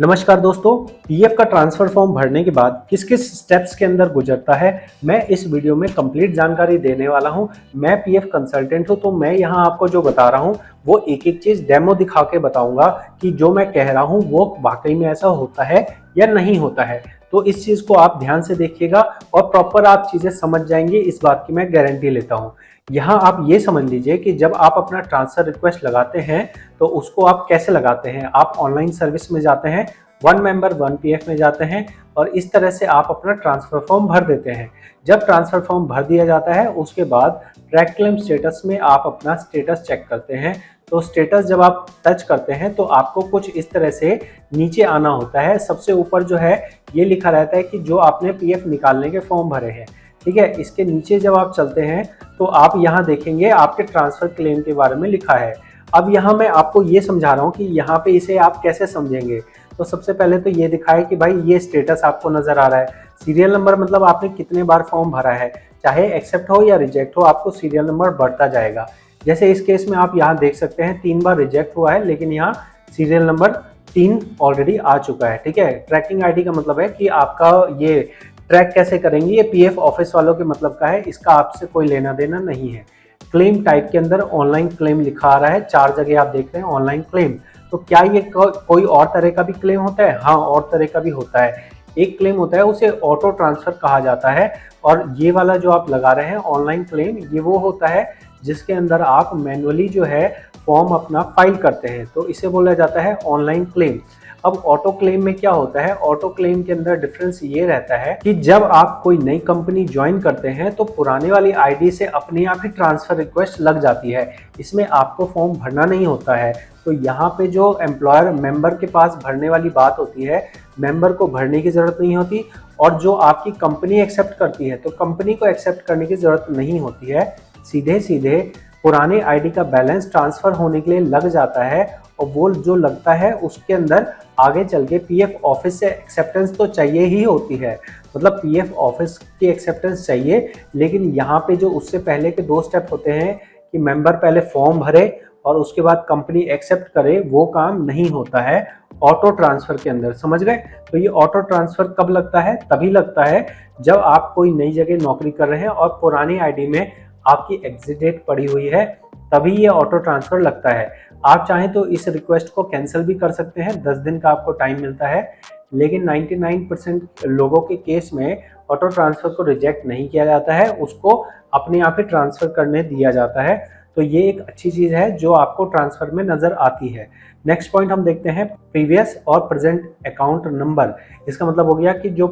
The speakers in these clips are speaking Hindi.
नमस्कार दोस्तों, पीएफ का ट्रांसफर फॉर्म भरने के बाद किस किस स्टेप्स के अंदर गुजरता है, मैं इस वीडियो में कंप्लीट जानकारी देने वाला हूं। मैं पीएफ कंसल्टेंट हूं, तो मैं यहां आपको जो बता रहा हूं वो एक एक चीज डेमो दिखा के बताऊंगा कि जो मैं कह रहा हूं वो वाकई में ऐसा होता है या नहीं होता है। तो इस चीज को आप ध्यान से देखिएगा और प्रॉपर आप चीजें समझ जाएंगे, इस बात की मैं गारंटी लेता हूँ। यहाँ आप ये समझ लीजिए कि जब आप अपना ट्रांसफर रिक्वेस्ट लगाते हैं तो उसको आप कैसे लगाते हैं। आप ऑनलाइन सर्विस में जाते हैं, वन मेंबर वन पीएफ में जाते हैं और इस तरह से आप अपना ट्रांसफर फॉर्म भर देते हैं। जब ट्रांसफर फॉर्म भर दिया जाता है उसके बाद ट्रैक क्लेम स्टेटस में आप अपना स्टेटस चेक करते हैं। तो स्टेटस जब आप टच करते हैं तो आपको कुछ इस तरह से नीचे आना होता है। सबसे ऊपर जो है ये लिखा रहता है कि जो आपने पीएफ निकालने के फॉर्म भरे हैं, ठीक है। इसके नीचे जब आप चलते हैं तो आप यहाँ देखेंगे आपके ट्रांसफर क्लेम के बारे में लिखा है। अब यहाँ मैं आपको ये समझा रहा हूँ कि यहाँ पे इसे आप कैसे समझेंगे। तो सबसे पहले तो ये दिखा है कि भाई ये स्टेटस आपको नजर आ रहा है। सीरियल नंबर मतलब आपने कितने बार फॉर्म भरा है, चाहे एक्सेप्ट हो या रिजेक्ट हो, आपको सीरियल नंबर बढ़ता जाएगा। जैसे इस केस में आप यहाँ देख सकते हैं 3 बार रिजेक्ट हुआ है, लेकिन यहाँ सीरियल नंबर 3 ऑलरेडी आ चुका है, ठीक है। ट्रैकिंग आईडी का मतलब है कि आपका ये ट्रैक कैसे करेंगे, ये पीएफ ऑफिस वालों के मतलब का है, इसका आपसे कोई लेना देना नहीं है। क्लेम टाइप के अंदर ऑनलाइन क्लेम लिखा आ रहा है, 4 जगह आप देख रहे हैं ऑनलाइन क्लेम। तो क्या ये कोई और तरह का भी क्लेम होता है? हाँ, और तरह का भी होता है। एक क्लेम होता है उसे ऑटो ट्रांसफर कहा जाता है, और ये वाला जो आप लगा रहे हैं ऑनलाइन क्लेम, ये वो होता है जिसके अंदर आप मैनुअली जो है फॉर्म अपना फाइल करते हैं, तो इसे बोला जाता है ऑनलाइन क्लेम। अब ऑटो क्लेम में क्या होता है, ऑटो क्लेम के अंदर डिफरेंस ये रहता है कि जब आप कोई नई कंपनी ज्वाइन करते हैं तो पुराने वाली आईडी से अपने आप ही ट्रांसफर रिक्वेस्ट लग जाती है। इसमें आपको फॉर्म भरना नहीं होता है। तो यहाँ पे जो एम्प्लॉयर मेंबर के पास भरने वाली बात होती है, मेंबर को भरने की जरूरत नहीं होती, और जो आपकी कंपनी एक्सेप्ट करती है तो कंपनी को एक्सेप्ट करने की जरूरत नहीं होती है। सीधे सीधे पुराने आईडी का बैलेंस ट्रांसफर होने के लिए लग जाता है, और वो जो लगता है उसके अंदर आगे चल के पीएफ ऑफिस से एक्सेप्टेंस तो चाहिए ही होती है, मतलब पीएफ ऑफिस की एक्सेप्टेंस चाहिए। लेकिन यहाँ पे जो उससे पहले के 2 स्टेप होते हैं कि मेंबर पहले फॉर्म भरे और उसके बाद कंपनी एक्सेप्ट करे, वो काम नहीं होता है ऑटो ट्रांसफर के अंदर, समझ गए। तो ये ऑटो ट्रांसफर कब लगता है? तभी लगता है जब आप कोई नई जगह नौकरी कर रहे हैं और पुरानी आईडी में आपकी एग्जिट डेट पड़ी हुई है, तभी ये ऑटो ट्रांसफर लगता है। आप चाहें तो इस रिक्वेस्ट को कैंसिल भी कर सकते हैं, 10 दिन का आपको टाइम मिलता है। लेकिन 99% लोगों के केस में ऑटो ट्रांसफर को रिजेक्ट नहीं किया जाता है, उसको अपने आप ही ट्रांसफर करने दिया जाता है। तो ये एक अच्छी चीज़ है जो आपको ट्रांसफर में नज़र आती है। नेक्स्ट पॉइंट हम देखते हैं, प्रीवियस और प्रेजेंट अकाउंट नंबर। इसका मतलब हो गया कि जो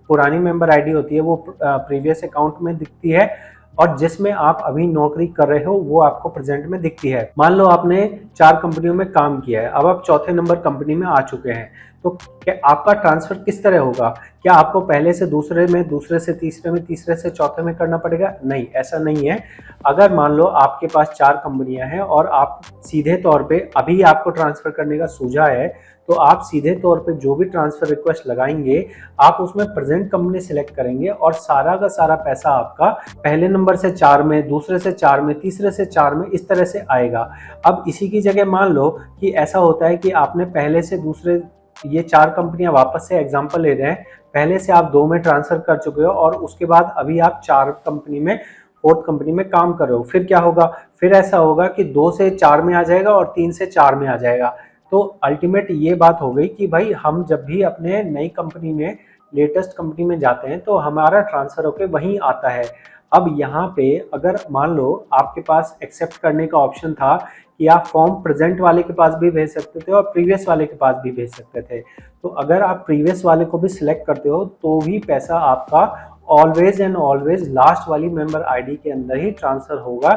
पुरानी मेंबर आईडी होती है वो प्रीवियस अकाउंट में दिखती है, और जिसमें आप अभी नौकरी कर रहे हो वो आपको प्रेजेंट में दिखती है। मान लो आपने 4 कंपनियों में काम किया है, अब आप चौथे नंबर कंपनी में आ चुके हैं, तो क्या आपका ट्रांसफर किस तरह होगा? क्या आपको पहले से दूसरे में, दूसरे से तीसरे में, तीसरे से चौथे में करना पड़ेगा? नहीं, ऐसा नहीं है। अगर मान लो आपके पास 4 कंपनियां हैं और आप सीधे तौर पे अभी आपको ट्रांसफर करने का सूझा है, तो आप सीधे तौर पे जो भी ट्रांसफर रिक्वेस्ट लगाएंगे आप उसमें प्रेजेंट कंपनी सिलेक्ट करेंगे, और सारा का सारा पैसा आपका पहले नंबर से 4 में, दूसरे से 4 में, तीसरे से 4 में, इस तरह से आएगा। अब इसी की जगह मान लो कि ऐसा होता है कि आपने पहले से दूसरे, ये 4 कंपनियां वापस से एग्जांपल ले रहे हैं, पहले से आप 2 में ट्रांसफर कर चुके हो और उसके बाद अभी आप 4 कंपनी में, 4th कंपनी में काम कर रहे हो। फिर क्या होगा? फिर ऐसा होगा कि 2 से 4 में आ जाएगा और 3 से 4 में आ जाएगा। तो अल्टीमेट ये बात हो गई कि भाई हम जब भी अपने नई कंपनी में, लेटेस्ट कंपनी में जाते हैं तो हमारा ट्रांसफर होके वहीं आता है। अब यहाँ पे अगर मान लो आपके पास एक्सेप्ट करने का ऑप्शन था कि आप फॉर्म प्रेजेंट वाले के पास भी भेज सकते थे और प्रीवियस वाले के पास भी भेज सकते थे, तो अगर आप प्रीवियस वाले को भी सिलेक्ट करते हो तो भी पैसा आपका ऑलवेज एंड ऑलवेज लास्ट वाली मेंबर आईडी के अंदर ही ट्रांसफर होगा।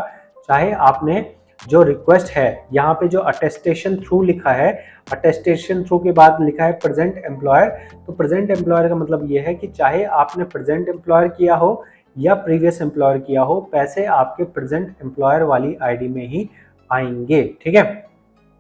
चाहे आपने जो रिक्वेस्ट है, यहाँ पे जो अटेस्टेशन थ्रू लिखा है, अटेस्टेशन थ्रू के बाद लिखा है प्रेजेंट एम्प्लॉयर, तो प्रेजेंट एम्प्लॉयर का मतलब ये है कि चाहे आपने प्रेजेंट एम्प्लॉयर किया हो या प्रीवियस एम्प्लॉयर किया हो, पैसे आपके प्रेजेंट एम्प्लॉयर वाली आईडी में ही आएंगे, ठीक है।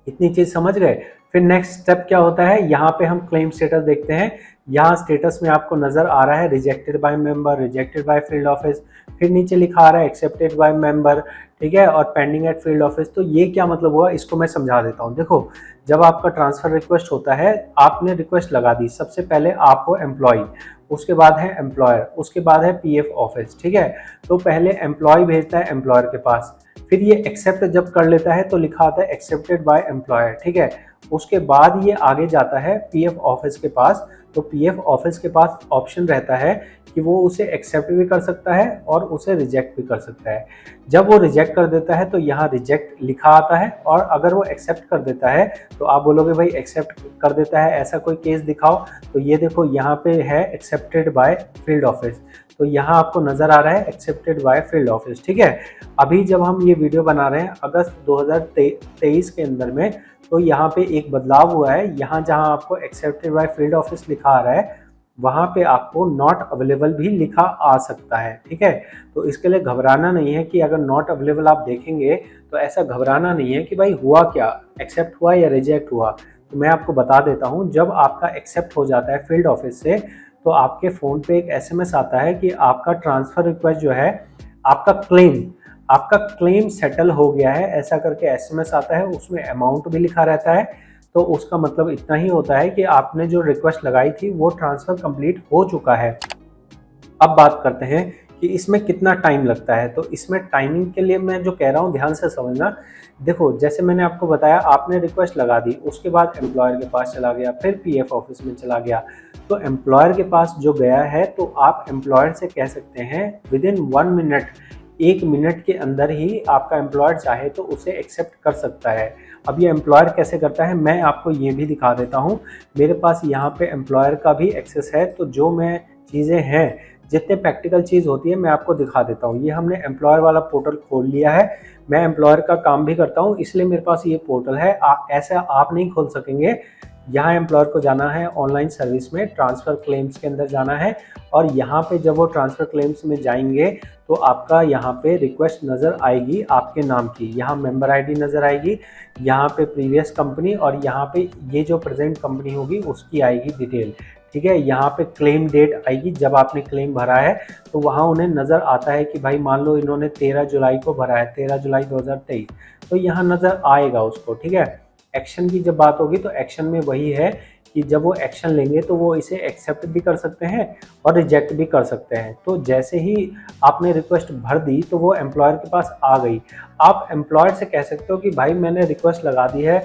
इतनी चीज समझ गए। फिर नेक्स्ट स्टेप क्या होता है, यहाँ पे हम क्लेम स्टेटस देखते हैं। यहाँ स्टेटस में आपको नजर आ रहा है rejected by member, rejected by field office, फिर नीचे लिखा आ रहा है एक्सेप्टेड बाय मेंबर, ठीक है, और पेंडिंग एट फील्ड ऑफिस। तो ये क्या मतलब हुआ, इसको मैं समझा देता हूँ। देखो, जब आपका ट्रांसफर रिक्वेस्ट होता है, आपने रिक्वेस्ट लगा दी, सबसे पहले आप हो एम्प्लॉय, उसके बाद है एम्प्लॉयर, उसके बाद है पीएफ ऑफिस, ठीक है। तो पहले एम्प्लॉय भेजता है एम्प्लॉयर के पास, फिर ये एक्सेप्ट जब कर लेता है तो लिखा आता है एक्सेप्टेड बाय एम्प्लॉयर, ठीक है। उसके बाद ये आगे जाता है पीएफ ऑफिस के पास। तो पीएफ ऑफिस के पास ऑप्शन रहता है कि वो उसे एक्सेप्ट भी कर सकता है और उसे रिजेक्ट भी कर सकता है। जब वो रिजेक्ट कर देता है तो यहाँ रिजेक्ट लिखा आता है, और अगर वो एक्सेप्ट कर देता है तो आप बोलोगे भाई एक्सेप्ट कर देता है, ऐसा कोई केस दिखाओ। तो ये देखो यहाँ पे है एक्सेप्टेड बाय फील्ड ऑफिस, तो यहाँ आपको नजर आ रहा है एक्सेप्टेड बाय फील्ड ऑफिस, ठीक है। अभी जब हम ये वीडियो बना रहे हैं अगस्त 2023 के अंदर में, तो यहाँ पे एक बदलाव हुआ है। यहाँ जहाँ आपको एक्सेप्टेड बाय फील्ड ऑफिस लिखा आ रहा है, वहाँ पे आपको नॉट अवेलेबल भी लिखा आ सकता है, ठीक है। तो इसके लिए घबराना नहीं है कि अगर नॉट अवेलेबल आप देखेंगे तो ऐसा घबराना नहीं है कि भाई हुआ क्या, एक्सेप्ट हुआ या रिजेक्ट हुआ। तो मैं आपको बता देता हूँ, जब आपका एक्सेप्ट हो जाता है फील्ड ऑफिस से, तो आपके फ़ोन पे एक एसएमएस आता है कि आपका ट्रांसफ़र रिक्वेस्ट जो है, आपका क्लेम सेटल हो गया है, ऐसा करके एसएमएस आता है। उसमें अमाउंट भी लिखा रहता है। तो उसका मतलब इतना ही होता है कि आपने जो रिक्वेस्ट लगाई थी वो ट्रांसफ़र कंप्लीट हो चुका है। अब बात करते हैं कि इसमें कितना टाइम लगता है। तो इसमें टाइमिंग के लिए मैं जो कह रहा हूँ ध्यान से समझना। देखो, जैसे मैंने आपको बताया, आपने रिक्वेस्ट लगा दी, उसके बाद एम्प्लॉयर के पास चला गया, फिर पीएफ ऑफिस में चला गया। तो एम्प्लॉयर के पास जो गया है, तो आप एम्प्लॉयर से कह सकते हैं विदिन 1 मिनट, 1 मिनट के अंदर ही आपका एम्प्लॉयर चाहे तो उसे एक्सेप्ट कर सकता है। अब ये एम्प्लॉयर कैसे करता है, मैं आपको ये भी दिखा देता हूँ। मेरे पास यहाँ पे एम्प्लॉयर का भी एक्सेस है, तो जो मैं चीज़ें हैं, जितने प्रैक्टिकल चीज़ होती है, मैं आपको दिखा देता हूँ। ये हमने एम्प्लॉयर वाला पोर्टल खोल लिया है। मैं एम्प्लॉयर का काम भी करता हूँ, इसलिए मेरे पास ये पोर्टल है। ऐसा आप नहीं खोल सकेंगे। यहाँ एम्प्लॉयर को जाना है, ऑनलाइन सर्विस में ट्रांसफ़र क्लेम्स के अंदर जाना है, और यहाँ पे जब वो ट्रांसफ़र क्लेम्स में जाएंगे तो आपका यहाँ पे रिक्वेस्ट नज़र आएगी आपके नाम की। यहाँ मेंबर आईडी नज़र आएगी, यहाँ पे प्रीवियस कंपनी, और यहाँ पे ये जो प्रेजेंट कंपनी होगी उसकी आएगी डिटेल, ठीक है। यहाँ पे क्लेम डेट आएगी, जब आपने क्लेम भरा है तो वहाँ उन्हें नज़र आता है कि भाई मान लो इन्होंने 13 जुलाई को भरा है, 13 जुलाई 2023, तो यहाँ नज़र आएगा उसको, ठीक है। एक्शन की जब बात होगी तो एक्शन में वही है कि जब वो एक्शन लेंगे तो वो इसे एक्सेप्ट भी कर सकते हैं और रिजेक्ट भी कर सकते हैं। तो जैसे ही आपने रिक्वेस्ट भर दी तो वो एम्प्लॉयर के पास आ गई। आप एम्प्लॉयर से कह सकते हो कि भाई मैंने रिक्वेस्ट लगा दी है,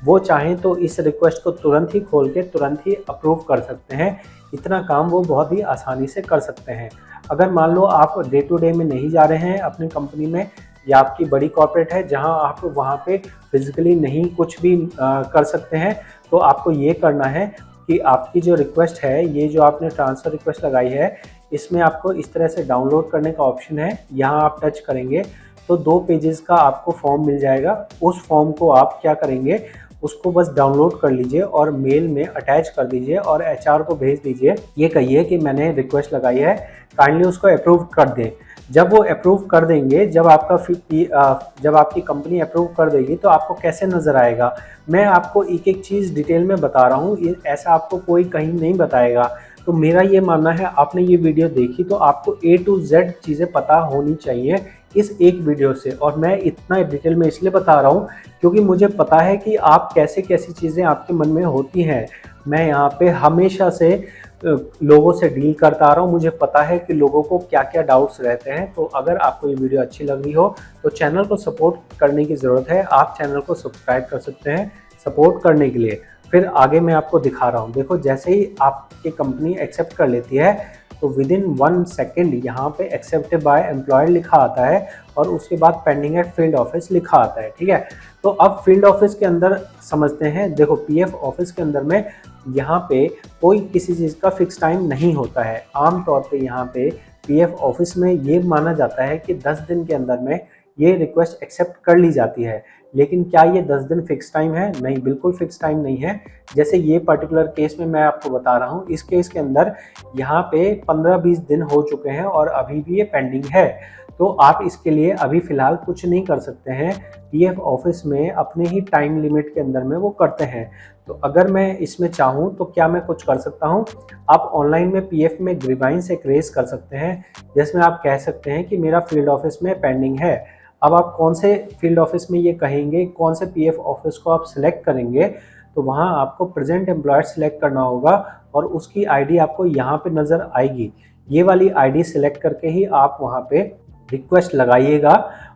वो चाहें तो इस रिक्वेस्ट को तुरंत ही खोल के तुरंत ही अप्रूव कर सकते हैं। इतना काम वो बहुत ही आसानी से कर सकते हैं। अगर मान लो आप डे टू डे में नहीं जा रहे हैं अपनी कंपनी में, या आपकी बड़ी कॉर्पोरेट है जहां आप वहां पे फिजिकली नहीं कुछ भी कर सकते हैं, तो आपको ये करना है कि आपकी जो रिक्वेस्ट है, ये जो आपने ट्रांसफ़र रिक्वेस्ट लगाई है, इसमें आपको इस तरह से डाउनलोड करने का ऑप्शन है। यहाँ आप टच करेंगे तो 2 पेजेस का आपको फॉर्म मिल जाएगा। उस फॉर्म को आप क्या करेंगे, उसको बस डाउनलोड कर लीजिए और मेल में अटैच कर दीजिए और एचआर को भेज दीजिए। ये कहिए कि मैंने रिक्वेस्ट लगाई है, काइंडली उसको अप्रूव कर दें। जब वो अप्रूव कर देंगे, जब आपकी कंपनी अप्रूव कर देगी तो आपको कैसे नज़र आएगा, मैं आपको एक एक चीज़ डिटेल में बता रहा हूँ। ऐसा आपको कोई कहीं नहीं बताएगा। तो मेरा ये मानना है, आपने ये वीडियो देखी तो आपको A to Z चीज़ें पता होनी चाहिए इस एक वीडियो से। और मैं इतना डिटेल में इसलिए बता रहा हूँ क्योंकि मुझे पता है कि आप कैसी कैसी चीज़ें आपके मन में होती हैं। मैं यहाँ पे हमेशा से लोगों से डील करता आ रहा हूँ, मुझे पता है कि लोगों को क्या क्या डाउट्स रहते हैं। तो अगर आपको ये वीडियो अच्छी लग रही हो तो चैनल को सपोर्ट करने की ज़रूरत है। आप चैनल को सब्सक्राइब कर सकते हैं सपोर्ट करने के लिए। फिर आगे मैं आपको दिखा रहा हूँ। देखो, जैसे ही आपकी कंपनी एक्सेप्ट कर लेती है तो विदिन 1 सेकेंड यहाँ पे एक्सेप्टेड बाय एम्प्लॉयर लिखा आता है और उसके बाद पेंडिंग एट फील्ड ऑफिस लिखा आता है, ठीक है। तो अब फील्ड ऑफिस के अंदर समझते हैं। देखो, पीएफ ऑफिस के अंदर में यहाँ पे कोई किसी चीज़ का फिक्स टाइम नहीं होता है। आमतौर पे यहाँ पे पीएफ ऑफिस में ये माना जाता है कि 10 दिन के अंदर में ये रिक्वेस्ट एक्सेप्ट कर ली जाती है। लेकिन क्या ये 10 दिन फिक्स टाइम है? नहीं, बिल्कुल फिक्स टाइम नहीं है। जैसे ये पर्टिकुलर केस में मैं आपको बता रहा हूँ, इस केस के अंदर यहाँ पे 15-20 दिन हो चुके हैं और अभी भी ये पेंडिंग है। तो आप इसके लिए अभी फ़िलहाल कुछ नहीं कर सकते हैं। पीएफ ऑफिस में अपने ही टाइम लिमिट के अंदर में वो करते हैं। तो अगर मैं इसमें चाहूँ तो क्या मैं कुछ कर सकता हूँ? आप ऑनलाइन में पीएफ में ग्रीवांस एक रेज़ कर सकते हैं, जिसमें आप कह सकते हैं कि मेरा फील्ड ऑफिस में पेंडिंग है। अब आप कौन से फील्ड ऑफिस में ये कहेंगे, कौन से पीएफ ऑफिस को आप सिलेक्ट करेंगे, तो वहाँ आपको प्रेजेंट एम्प्लॉयर सिलेक्ट करना होगा और उसकी आईडी आपको यहाँ पे नज़र आएगी। ये वाली आईडी सिलेक्ट करके ही आप वहाँ पे रिक्वेस्ट लगाइएगा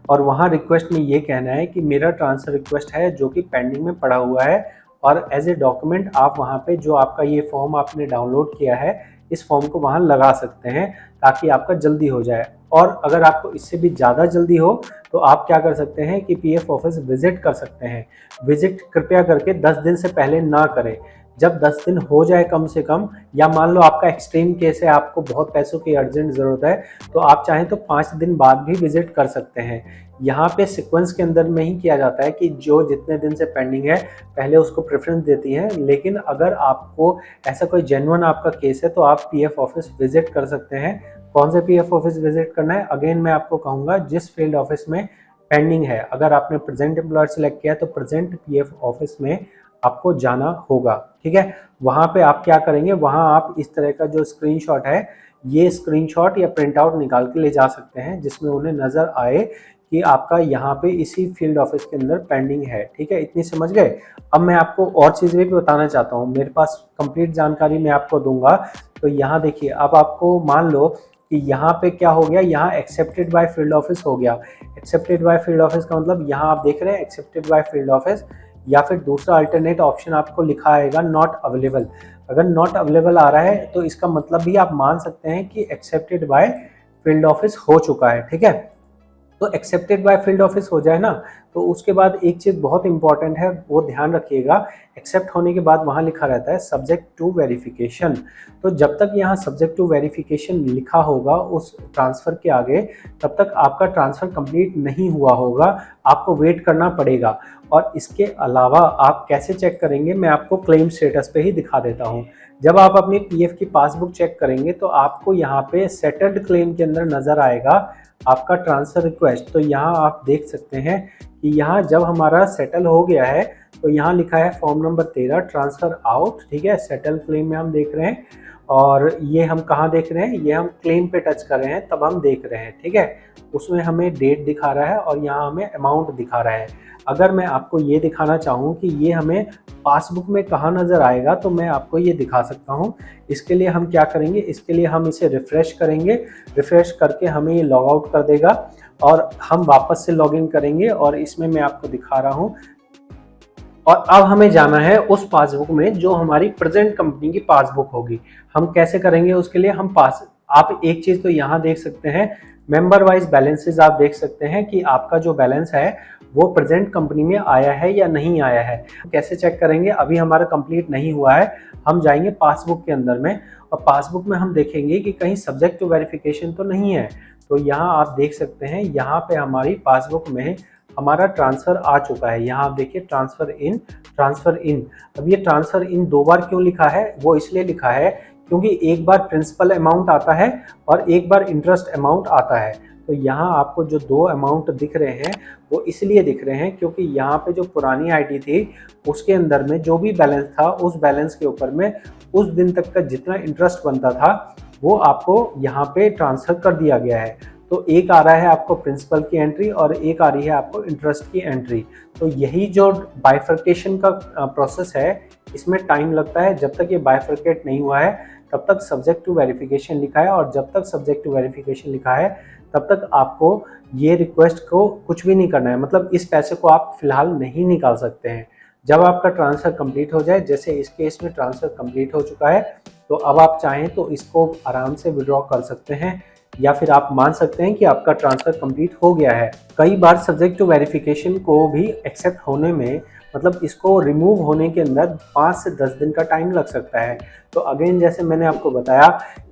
और वहाँ रिक्वेस्ट में ये कहना है कि मेरा ट्रांसफ़र रिक्वेस्ट है जो कि पेंडिंग में पड़ा हुआ है, और एज ए डॉक्यूमेंट आप वहाँ पे जो आपका ये फॉर्म आपने डाउनलोड किया है, इस फॉर्म को वहाँ लगा सकते हैं ताकि आपका जल्दी हो जाए। और अगर आपको इससे भी ज़्यादा जल्दी हो तो आप क्या कर सकते हैं कि पीएफ ऑफिस विज़िट कर सकते हैं। विज़िट कृपया करके 10 दिन से पहले ना करें। जब 10 दिन हो जाए कम से कम, या मान लो आपका एक्सट्रीम केस है, आपको बहुत पैसों की अर्जेंट ज़रूरत है, तो आप चाहें तो 5 दिन बाद भी विज़िट कर सकते हैं। यहाँ पे सीक्वेंस के अंदर में ही किया जाता है कि जो जितने दिन से पेंडिंग है पहले उसको प्रेफरेंस देती है। लेकिन अगर आपको ऐसा कोई जेन्युइन आपका केस है तो आप पीएफ ऑफिस विज़िट कर सकते हैं। कौन से पीएफ ऑफिस विज़िट करना है? अगेन मैं आपको कहूँगा जिस फील्ड ऑफिस में पेंडिंग है। अगर आपने प्रेजेंट एम्प्लॉयर सेलेक्ट किया तो प्रेजेंट पीएफ ऑफिस में आपको जाना होगा, ठीक है। वहाँ पे आप क्या करेंगे, वहाँ आप इस तरह का जो स्क्रीनशॉट है, ये स्क्रीनशॉट या प्रिंट आउट निकाल के ले जा सकते हैं, जिसमें उन्हें नज़र आए कि आपका यहाँ पे इसी फील्ड ऑफिस के अंदर पेंडिंग है, ठीक है। इतनी समझ गए। अब मैं आपको और चीज़ें भी बताना चाहता हूँ, मेरे पास कंप्लीट जानकारी मैं आपको दूंगा। तो यहाँ देखिए, अब आपको मान लो कि यहाँ पे क्या हो गया, यहाँ एक्सेप्टेड बाय फील्ड ऑफिस हो गया। एक्सेप्टेड बाय फील्ड ऑफिस का मतलब यहाँ आप देख रहे हैं एक्सेप्टेड बाय फील्ड ऑफिस, या फिर दूसरा अल्टरनेट ऑप्शन आपको लिखा आएगा नॉट अवेलेबल। अगर नॉट अवेलेबल आ रहा है तो इसका मतलब भी आप मान सकते हैं कि एक्सेप्टेड बाय फील्ड ऑफिस हो चुका है, ठीक है। तो एक्सेप्टेड बाय फील्ड ऑफिस हो जाए ना, तो उसके बाद एक चीज़ बहुत इंपॉर्टेंट है, वो ध्यान रखिएगा। एक्सेप्ट होने के बाद वहाँ लिखा रहता है सब्जेक्ट टू वेरिफिकेशन। तो जब तक यहाँ सब्जेक्ट टू वेरिफिकेशन लिखा होगा उस ट्रांसफ़र के आगे, तब तक आपका ट्रांसफ़र कंप्लीट नहीं हुआ होगा, आपको वेट करना पड़ेगा। और इसके अलावा आप कैसे चेक करेंगे, मैं आपको क्लेम स्टेटस पे ही दिखा देता हूँ। जब आप अपनी पीएफ की पासबुक चेक करेंगे तो आपको यहाँ पे सेटल्ड क्लेम के अंदर नज़र आएगा आपका ट्रांसफ़र रिक्वेस्ट। तो यहाँ आप देख सकते हैं कि यहाँ जब हमारा सेटल हो गया है तो यहाँ लिखा है फॉर्म नंबर 13 ट्रांसफ़र आउट, ठीक है। सेटल क्लेम में हम देख रहे हैं, और ये हम कहाँ देख रहे हैं, ये हम क्लेम पे टच कर रहे हैं तब हम देख रहे हैं, ठीक है। उसमें हमें डेट दिखा रहा है और यहाँ हमें अमाउंट दिखा रहा है। अगर मैं आपको ये दिखाना चाहूँ कि ये हमें पासबुक में कहाँ नज़र आएगा, तो मैं आपको ये दिखा सकता हूँ। इसके लिए हम क्या करेंगे, इसके लिए हम इसे रिफ़्रेश करेंगे। रिफ़्रेश करके हमें ये लॉग आउट कर देगा और हम वापस से लॉगिन करेंगे, और इसमें मैं आपको दिखा रहा हूँ। और अब हमें जाना है उस पासबुक में जो हमारी प्रेजेंट कंपनी की पासबुक होगी। हम कैसे करेंगे उसके लिए, आप एक चीज़ तो यहाँ देख सकते हैं, मेंबर वाइज बैलेंसेस आप देख सकते हैं कि आपका जो बैलेंस है वो प्रेजेंट कंपनी में आया है या नहीं आया है। कैसे चेक करेंगे, अभी हमारा कंप्लीट नहीं हुआ है, हम जाएंगे पासबुक के अंदर में और पासबुक में हम देखेंगे कि कहीं सब्जेक्ट टू वेरिफिकेशन तो नहीं है। तो यहाँ आप देख सकते हैं, यहाँ पे हमारी पासबुक में हमारा ट्रांसफ़र आ चुका है। यहाँ आप देखिए ट्रांसफ़र इन, ट्रांसफ़र इन। अब ये ट्रांसफ़र इन 2 बार क्यों लिखा है, वो इसलिए लिखा है क्योंकि एक बार प्रिंसिपल अमाउंट आता है और एक बार इंटरेस्ट अमाउंट आता है। तो यहाँ आपको जो 2 अमाउंट दिख रहे हैं वो इसलिए दिख रहे हैं क्योंकि यहाँ पे जो पुरानी आईडी थी उसके अंदर में जो भी बैलेंस था, उस बैलेंस के ऊपर में उस दिन तक का जितना इंटरेस्ट बनता था वो आपको यहाँ पे ट्रांसफ़र कर दिया गया है। तो एक आ रहा है आपको प्रिंसिपल की एंट्री और एक आ रही है आपको इंटरेस्ट की एंट्री। तो यही जो बाइफर्केशन का प्रोसेस है, इसमें टाइम लगता है। जब तक ये बाइफर्केट नहीं हुआ है तब तक सब्जेक्ट टू वेरिफिकेशन लिखा है, और जब तक सब्जेक्ट टू वेरिफिकेशन लिखा है तब तक आपको ये रिक्वेस्ट को कुछ भी नहीं करना है, मतलब इस पैसे को आप फिलहाल नहीं निकाल सकते हैं। जब आपका ट्रांसफ़र कंप्लीट हो जाए, जैसे इस केस में ट्रांसफ़र कंप्लीट हो चुका है, तो अब आप चाहें तो इसको आराम से विड्रॉ कर सकते हैं, या फिर आप मान सकते हैं कि आपका ट्रांसफ़र कंप्लीट हो गया है। कई बार सब्जेक्ट टू वेरिफिकेशन को भी एक्सेप्ट होने में, मतलब इसको रिमूव होने के अंदर 5 से 10 दिन का टाइम लग सकता है। तो अगेन जैसे मैंने आपको बताया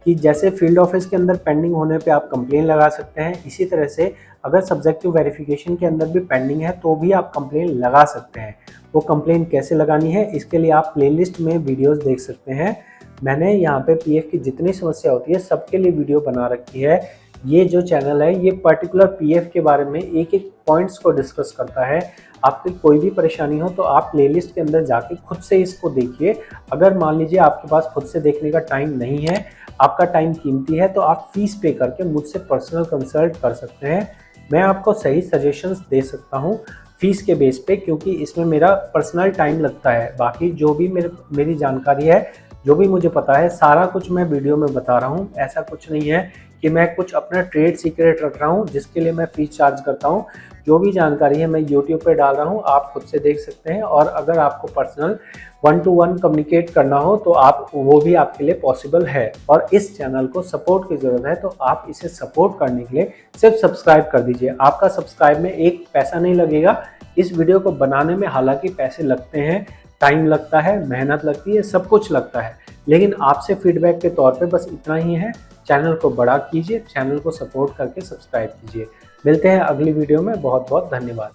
कि जैसे फील्ड ऑफिस के अंदर पेंडिंग होने पे आप कंप्लेन लगा सकते हैं, इसी तरह से अगर सब्जेक्ट टू वेरिफिकेशन के अंदर भी पेंडिंग है तो भी आप कंप्लेन लगा सकते हैं। वो कंप्लेन कैसे लगानी है, इसके लिए आप प्लेलिस्ट में वीडियोस देख सकते हैं। मैंने यहाँ पे पीएफ की जितनी समस्या होती है सबके लिए वीडियो बना रखी है। ये जो चैनल है ये पर्टिकुलर पीएफ के बारे में एक एक पॉइंट्स को डिस्कस करता है। आपकी कोई भी परेशानी हो तो आप प्लेलिस्ट के अंदर जाके खुद से इसको देखिए। अगर मान लीजिए आपके पास खुद से देखने का टाइम नहीं है, आपका टाइम कीमती है, तो आप फीस पे करके मुझसे पर्सनल कंसल्ट कर सकते हैं। मैं आपको सही सजेशंस दे सकता हूँ फीस के बेस पे, क्योंकि इसमें मेरा पर्सनल टाइम लगता है। बाकी जो भी मेरी जानकारी है, जो भी मुझे पता है, सारा कुछ मैं वीडियो में बता रहा हूँ। ऐसा कुछ नहीं है कि मैं कुछ अपना ट्रेड सीक्रेट रख रहा हूँ जिसके लिए मैं फीस चार्ज करता हूँ। जो भी जानकारी है मैं यूट्यूब पे डाल रहा हूँ, आप खुद से देख सकते हैं। और अगर आपको पर्सनल 1-to-1 कम्युनिकेट करना हो तो आप वो भी आपके लिए पॉसिबल है। और इस चैनल को सपोर्ट की ज़रूरत है, तो आप इसे सपोर्ट करने के लिए सिर्फ सब्सक्राइब कर दीजिए। आपका सब्सक्राइब में एक पैसा नहीं लगेगा। इस वीडियो को बनाने में हालांकि पैसे लगते हैं, टाइम लगता है, मेहनत लगती है, सब कुछ लगता है, लेकिन आपसे फीडबैक के तौर पे बस इतना ही है। चैनल को बड़ा कीजिए, चैनल को सपोर्ट करके सब्सक्राइब कीजिए। मिलते हैं अगली वीडियो में। बहुत बहुत धन्यवाद।